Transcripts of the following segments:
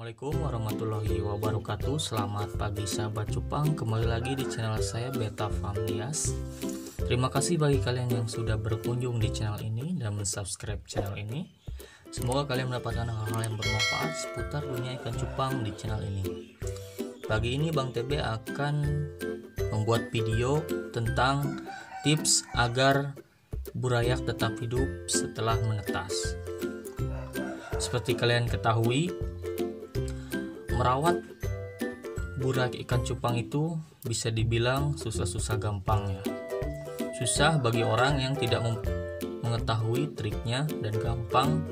Assalamualaikum warahmatullahi wabarakatuh. Selamat pagi sahabat cupang, kembali lagi di channel saya Beta Famlias. Terima kasih bagi kalian yang sudah berkunjung di channel ini dan mensubscribe channel ini. Semoga kalian mendapatkan hal-hal yang bermanfaat seputar dunia ikan cupang di channel ini. Pagi ini Bang TB akan membuat video tentang tips agar burayak tetap hidup setelah menetas. Seperti kalian ketahui, merawat burayak ikan cupang itu bisa dibilang susah-susah gampang ya. Susah bagi orang yang tidak mengetahui triknya, dan gampang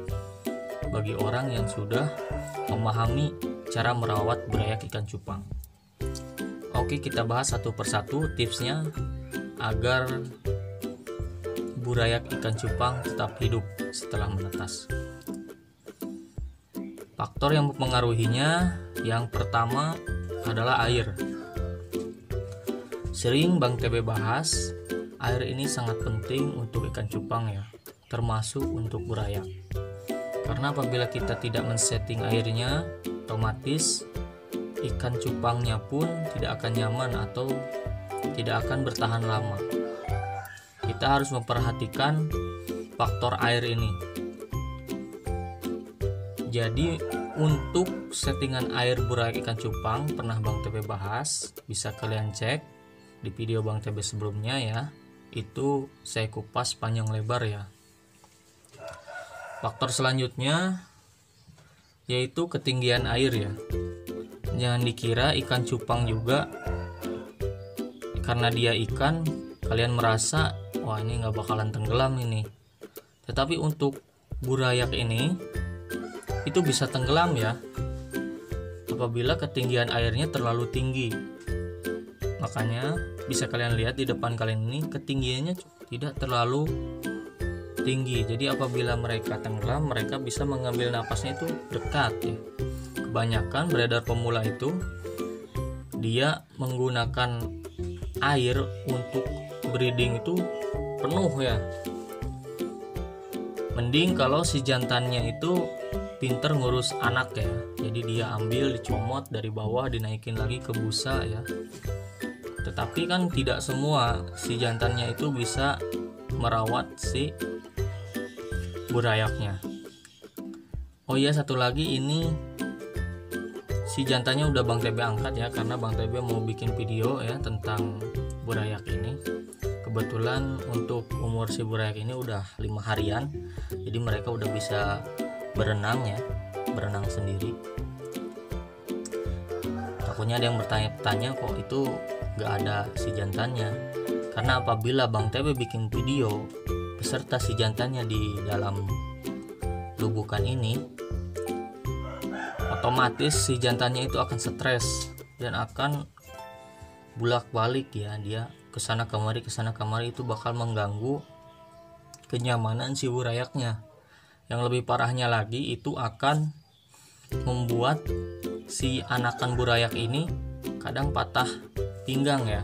bagi orang yang sudah memahami cara merawat burayak ikan cupang. Oke, kita bahas satu persatu tipsnya agar burayak ikan cupang tetap hidup setelah menetas. Faktor yang mempengaruhinya, yang pertama adalah air. Sering Bang TB bahas, air ini sangat penting untuk ikan cupang ya, termasuk untuk burayak. Karena apabila kita tidak men-setting airnya, otomatis ikan cupangnya pun tidak akan nyaman atau tidak akan bertahan lama. Kita harus memperhatikan faktor air ini. Jadi untuk settingan air burayak ikan cupang pernah Bang TB bahas, bisa kalian cek di video Bang TB sebelumnya ya. Itu saya kupas panjang lebar ya. Faktor selanjutnya yaitu ketinggian air ya. Jangan dikira ikan cupang juga karena dia ikan kalian merasa wah ini nggak bakalan tenggelam ini. Tetapi untuk burayak ini itu bisa tenggelam ya apabila ketinggian airnya terlalu tinggi. Makanya bisa kalian lihat di depan kalian ini ketinggiannya tidak terlalu tinggi. Jadi apabila mereka tenggelam, mereka bisa mengambil napasnya itu dekat ya. Kebanyakan beredar pemula itu dia menggunakan air untuk breeding itu penuh ya. Mending kalau si jantannya itu pinter ngurus anak ya, jadi dia ambil, dicomot dari bawah, dinaikin lagi ke busa ya. Tetapi kan tidak semua si jantannya itu bisa merawat si burayaknya. Oh iya, satu lagi, ini si jantannya udah Bang TB angkat ya, karena Bang TB mau bikin video ya tentang burayak ini. Kebetulan untuk umur si burayak ini udah 5 harian, jadi mereka udah bisa berenang ya, berenang sendiri. Takutnya ada yang bertanya-tanya kok itu gak ada si jantannya. Karena apabila Bang TB bikin video beserta si jantannya di dalam lubukan ini, otomatis si jantannya itu akan stres dan akan bolak-balik ya, dia kesana kemari itu bakal mengganggu kenyamanan si burayaknya. Yang lebih parahnya lagi, itu akan membuat si anakan burayak ini kadang patah pinggang ya.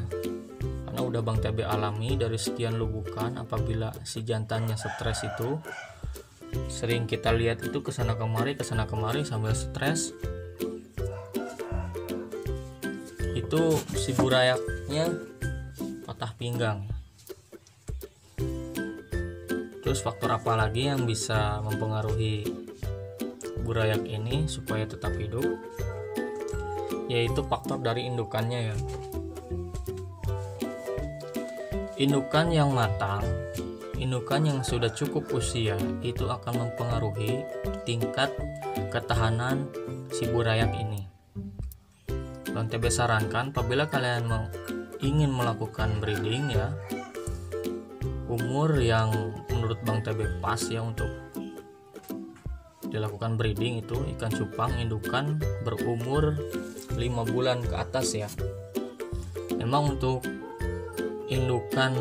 Karena udah Bang TB alami dari sekian lubukan, apabila si jantannya stres itu sering kita lihat itu kesana kemari sambil stres, itu si burayaknya patah pinggang. Terus faktor apa lagi yang bisa mempengaruhi burayak ini supaya tetap hidup? Yaitu faktor dari indukannya ya. Indukan yang matang, indukan yang sudah cukup usia, itu akan mempengaruhi tingkat ketahanan si burayak ini. Bang TB sarankan apabila kalian ingin melakukan breeding ya, umur yang menurut Bang TB pas ya untuk dilakukan breeding itu ikan cupang indukan berumur 5 bulan ke atas ya. Memang untuk indukan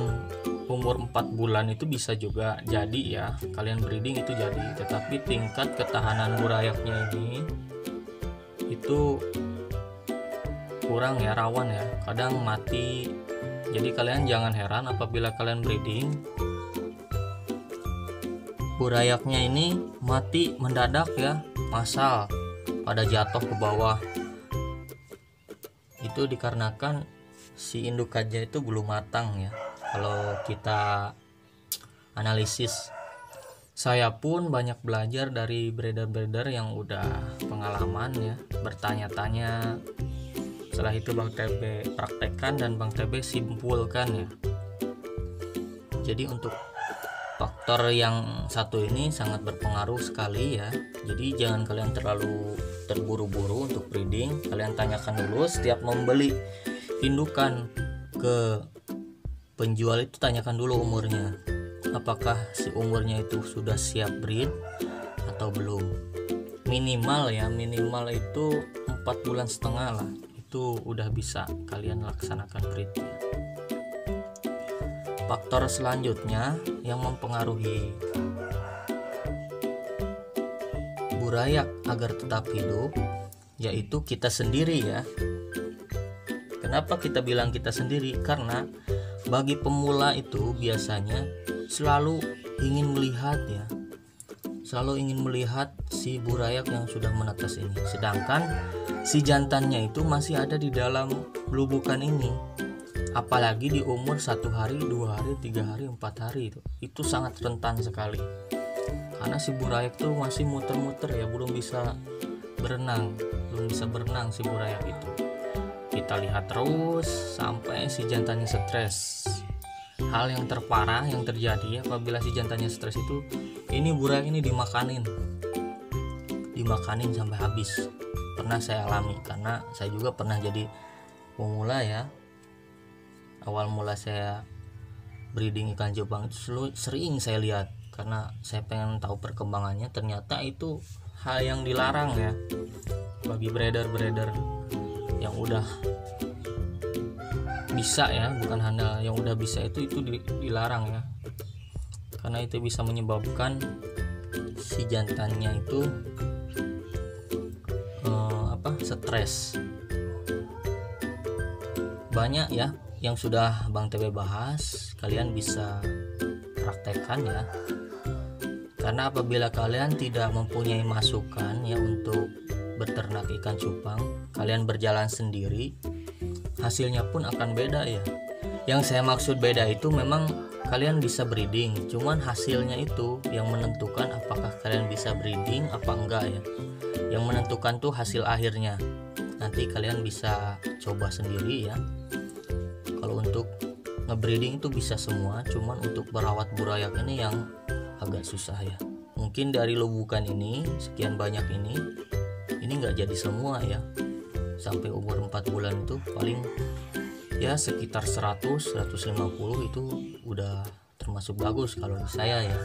umur 4 bulan itu bisa juga jadi ya, kalian breeding itu jadi, tetapi tingkat ketahanan burayaknya ini itu kurang ya, rawan ya, kadang mati. Jadi kalian jangan heran apabila kalian breeding burayaknya ini mati mendadak ya, massal. pada jatuh ke bawah. Itu dikarenakan si indukannya itu belum matang ya. Kalau kita analisis, saya pun banyak belajar dari breeder-breeder yang udah pengalaman ya, bertanya-tanya. Setelah itu Bang TB praktekkan dan Bang TB simpulkan ya. Jadi untuk faktor yang satu ini sangat berpengaruh sekali ya. Jadi jangan kalian terlalu terburu-buru untuk breeding. Kalian tanyakan dulu setiap membeli indukan ke penjual, itu tanyakan dulu umurnya. Apakah si umurnya itu sudah siap breed atau belum. Minimal ya, minimal itu 4,5 bulan lah. Itu udah bisa kalian laksanakan breednya. Faktor selanjutnya yang mempengaruhi burayak agar tetap hidup yaitu kita sendiri ya. Kenapa kita bilang kita sendiri? Karena bagi pemula itu biasanya selalu ingin melihat ya, selalu ingin melihat si burayak yang sudah menetas ini, sedangkan si jantannya itu masih ada di dalam lubukan ini. Apalagi di umur 1 hari, 2 hari, 3 hari, 4 hari itu sangat rentan sekali. Karena si burayak tuh masih muter-muter ya, belum bisa berenang si burayak itu. Kita lihat terus sampai si jantannya stres. Hal yang terparah yang terjadi apabila si jantannya stres itu, ini burayak ini dimakanin sampai habis. Pernah saya alami karena saya juga pernah jadi pemula ya. Awal mula saya breeding ikan cupang itu sering saya lihat, karena saya pengen tahu perkembangannya. Ternyata itu hal yang dilarang ya bagi breeder-breeder yang udah bisa ya, bukan hanya yang udah bisa, itu dilarang ya, karena itu bisa menyebabkan si jantannya itu stres. Banyak ya yang sudah Bang TB bahas, kalian bisa praktekkan ya. Karena apabila kalian tidak mempunyai masukan ya untuk beternak ikan cupang, kalian berjalan sendiri, hasilnya pun akan beda ya. Yang saya maksud beda itu memang kalian bisa breeding, cuman hasilnya itu yang menentukan apakah kalian bisa breeding apa enggak ya. Yang menentukan tuh hasil akhirnya. Nanti kalian bisa coba sendiri ya. Kalau untuk ngebreeding itu bisa semua, cuman untuk merawat burayak ini yang agak susah ya. Mungkin dari lubukan ini sekian banyak ini nggak jadi semua ya. Sampai umur 4 bulan itu paling ya sekitar 100-150 itu udah termasuk bagus kalau saya ya.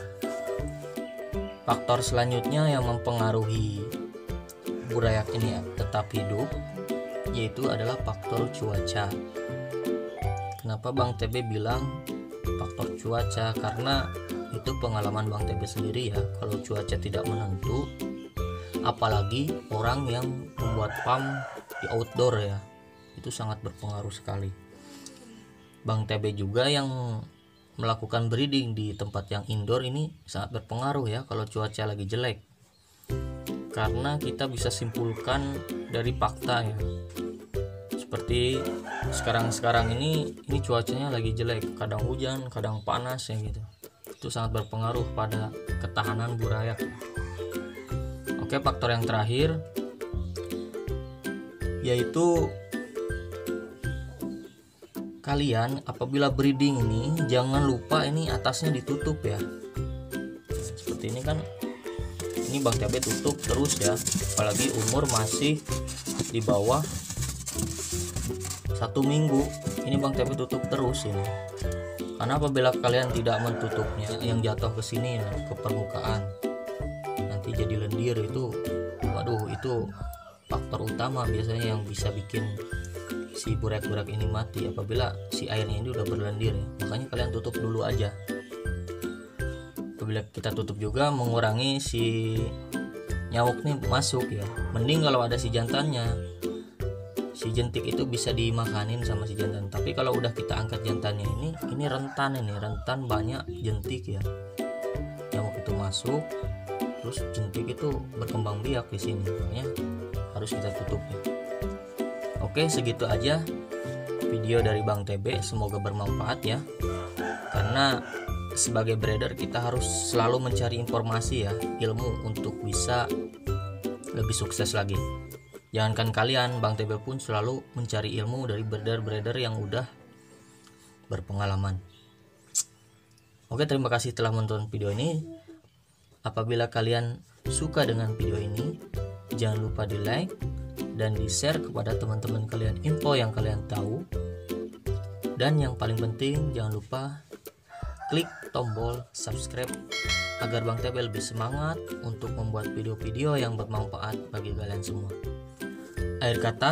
Faktor selanjutnya yang mempengaruhi burayak ini tetap hidup yaitu adalah faktor cuaca. Kenapa Bang TB bilang faktor cuaca? Karena itu pengalaman Bang TB sendiri ya. Kalau cuaca tidak menentu, apalagi orang yang membuat farm di outdoor ya, itu sangat berpengaruh sekali. Bang TB juga yang melakukan breeding di tempat yang indoor ini sangat berpengaruh ya kalau cuaca lagi jelek. Karena kita bisa simpulkan dari fakta ya. Seperti sekarang ini cuacanya lagi jelek, kadang hujan, kadang panas ya gitu. Itu sangat berpengaruh pada ketahanan burayak. Oke, faktor yang terakhir yaitu kalian apabila breeding ini jangan lupa ini atasnya ditutup ya. Seperti ini kan, ini Bang TB tutup terus ya, apalagi umur masih di bawah 1 minggu, ini Bang TB tutup terus ini. Karena apabila kalian tidak mentutupnya, yang jatuh ke sini ya, ke permukaan, nanti jadi lendir. Itu waduh, itu faktor utama biasanya yang bisa bikin si burayak-burayak ini mati apabila si airnya ini udah berlendir ya. Makanya kalian tutup dulu aja. Apabila kita tutup juga mengurangi si nyamuk nih masuk ya. Mending kalau ada si jantannya, si jentik itu bisa dimakanin sama si jantan. Tapi kalau udah kita angkat jantannya ini rentan banyak jentik ya. Nyamuk itu masuk, terus jentik itu berkembang biak di sini, makanya harus kita tutup ya. Oke, segitu aja video dari Bang TB, semoga bermanfaat ya. Karena sebagai breeder kita harus selalu mencari informasi ya, ilmu untuk bisa lebih sukses lagi. Jangankan kalian, Bang TB pun selalu mencari ilmu dari breeder-breeder yang udah berpengalaman. Oke, terima kasih telah menonton video ini. Apabila kalian suka dengan video ini, jangan lupa di like dan di share kepada teman-teman kalian info yang kalian tahu. Dan yang paling penting, jangan lupa klik tombol subscribe agar Bang TB lebih semangat untuk membuat video-video yang bermanfaat bagi kalian semua. Akhir kata,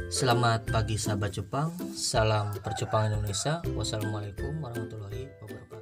selamat pagi sahabat Jepang, salam percepangan Indonesia. Wassalamualaikum warahmatullahi wabarakatuh.